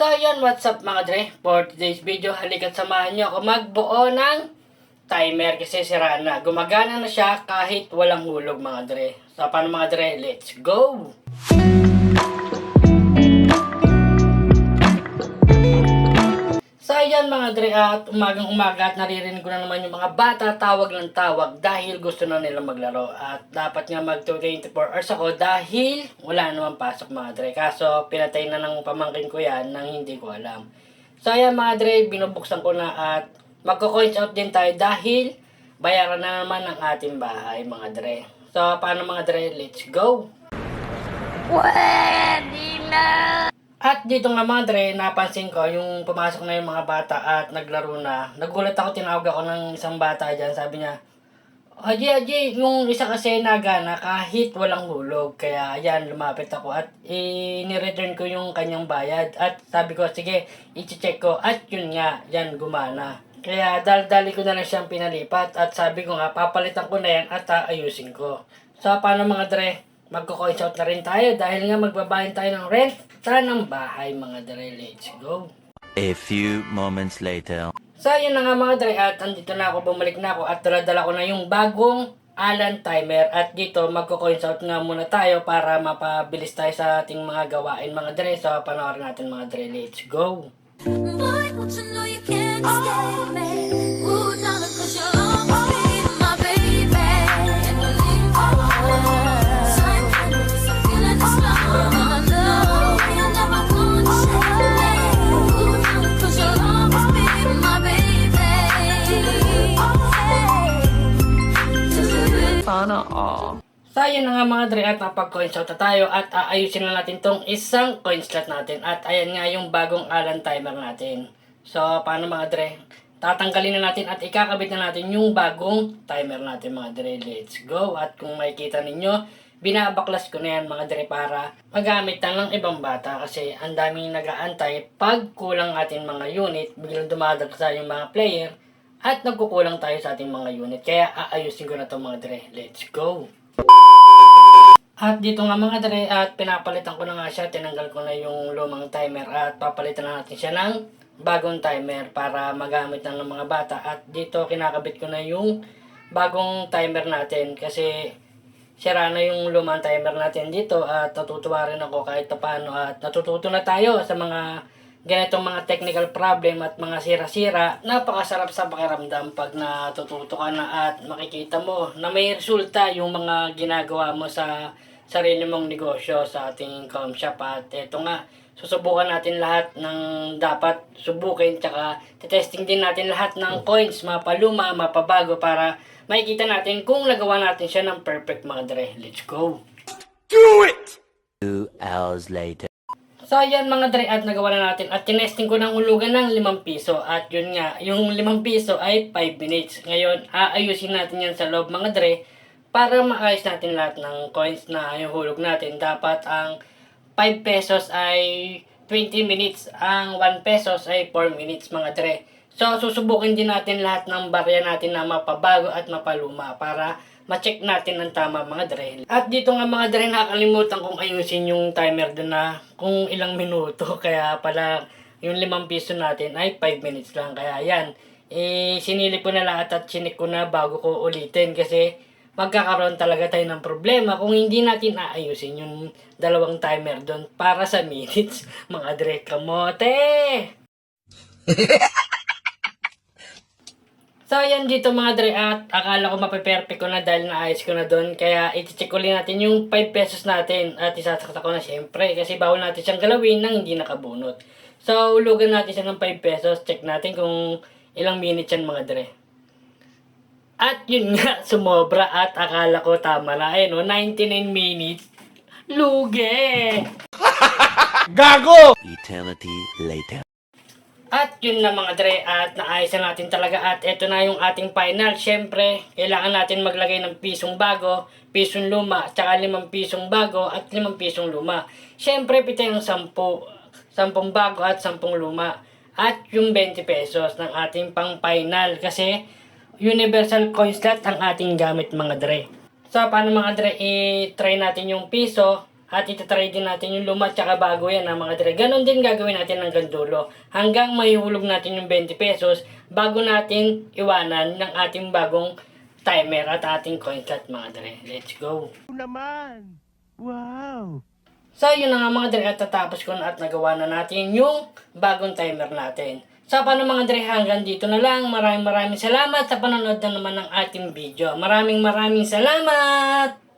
So yun, what's up mga dre? For today's video, halika't samahan nyo ako magbuo ng timer kasi sira na. Gumagana na siya kahit walang hulog mga dre. So paano mga dre? Let's go! So ayan mga dre, at umagang umaga at naririnig ko na naman yung mga bata tawag ng tawag dahil gusto na nila maglaro. At dapat nga mag 24 hours ako dahil wala naman pasok mga dre. Kaso pinatay na ng pamangkin ko yan nang hindi ko alam. So ayan mga dre, binubuksan ko na at magko-coins out din tayo dahil bayaran na naman ng ating bahay mga dre. So paano mga dre? Let's go! Pwede na! At dito nga mga dre, napansin ko yung pumasok na yung mga bata at naglaro na. Nagulat ako, tinawag ako ng isang bata dyan. Sabi niya, Haji, yung isa kasi nagana kahit walang hulog. Kaya yan, lumapit ako at ni-return ko yung kanyang bayad. At sabi ko, sige, i-check ko. At yun nga, yan, gumana. Kaya dali ko na lang siyang pinalipat. At sabi ko nga, papalitan ko na yan at ayusin ko. So, paano mga dre? Magko-coins out na rin tayo dahil nga magbabayad tayo ng rent ng bahay mga dre. Let's go! A few moments later. So yun na nga mga dre, at andito na ako, bumalik na ako at dala ko na yung bagong Alan timer. At dito magko-coins out nga muna tayo para mapabilis tayo sa ating mga gawain mga dre. So panoorin natin mga dre. Let's go! Boy, don't you know you can't escape me? Ooh, darling, 'cause you'll always be my baby. And you leave me silent, so feeling this love. And I know you're never gonna shake me. Ooh, darling, 'cause you'll always be my baby. Sana all. So yun na nga mga dre, at napag-coins out na tayo at aayusin na natin tong isang coin slot natin. At ayan nga yung bagong Alan timer natin. So paano mga dre? Tatanggalin na natin at ikakabit na natin yung bagong timer natin mga dre. Let's go! At kung makikita ninyo, binabaklas ko na yan mga dre para magamit na ng ibang bata. Kasi ang daming nag-aantay pag kulang ating mga unit, biglang dumadagsa yung mga player at nagkukulang tayo sa ating mga unit. Kaya aayusin ko na to mga dre. Let's go! At dito nga mga dre, at pinapalitan ko na nga siya, tinanggal ko na yung lumang timer at papalitan na natin siya ng bagong timer para magamit na ng mga bata. At dito kinakabit ko na yung bagong timer natin kasi sira na yung lumang timer natin dito at natutuwa rin ako kahit paano at natututo na tayo sa mga ganitong mga technical problem at mga sira-sira. Napakasarap sa pakiramdam pag natututo ka na at makikita mo na may resulta yung mga ginagawa mo sa sarili mong negosyo sa ating com shop. At eto nga, susubukan natin lahat ng dapat subukin, tsaka testing din natin lahat ng coins, mapaluma, mapabago para makikita natin kung nagawa natin siya ng perfect mga dre. Let's go! 2 hours later. So ayan mga dre, at nagawa na natin at tinesting ko ng hulugan ng 5 piso. At yun nga, yung 5 piso ay 5 minutes. Ngayon, aayusin natin yan sa loob mga dre para maayos natin lahat ng coins na yung hulog natin. Dapat ang 5 pesos ay 20 minutes, ang 1 pesos ay 4 minutes mga dre. So susubukin din natin lahat ng barya natin na mapabago at mapaluma para ma-check natin ng tama mga dre. At dito nga mga dre, nakakalimutan kong ayusin yung timer doon na kung ilang minuto. Kaya pala yung 5 piso natin ay 5 minutes lang. Kaya yan, sinilip ko na lahat at chinik ko na bago ko ulitin. Kasi magkakaroon talaga tayo ng problema kung hindi natin aayusin yung dalawang timer doon para sa minutes. Mga dre, kamote! So, yan dito mga dre, at akala ko mape-perfect ko na dahil naayos ko na doon. Kaya, iti-check ulit natin yung 5 pesos natin at isasakta ko na siyempre. Kasi bawal natin siyang galawin nang hindi nakabunot. So, ulugan natin siya ng 5 pesos. Check natin kung ilang minutes yan mga dre. At yun nga, sumobra at akala ko tama na. Ayun o, 99 minutes. Lugi! Gago! Eternity later. At yun na mga dre, at naayos na natin talaga at eto na yung ating final. Siyempre, kailangan natin maglagay ng pisong bago, pisong luma, tsaka 5 pisong bago at 5 pisong luma. Siyempre, pita yung 10 bago at 10 luma. At yung 20 pesos ng ating pang final kasi universal coin slot ang ating gamit mga dre. So, paano mga dre, i-try natin yung piso At itatry din natin yung luma tsaka bago yan mga dre. Ganon din gagawin natin hanggang dulo. Hanggang mahihulog natin yung 20 pesos bago natin iwanan ng ating bagong timer at ating coin slot mga dre. Let's go! naman. Wow. So yun na nga mga dre at tatapos ko na at nagawa na natin yung bagong timer natin. So paano mga dre, hanggang dito na lang. Maraming salamat sa panonood na naman ng ating video. Maraming salamat!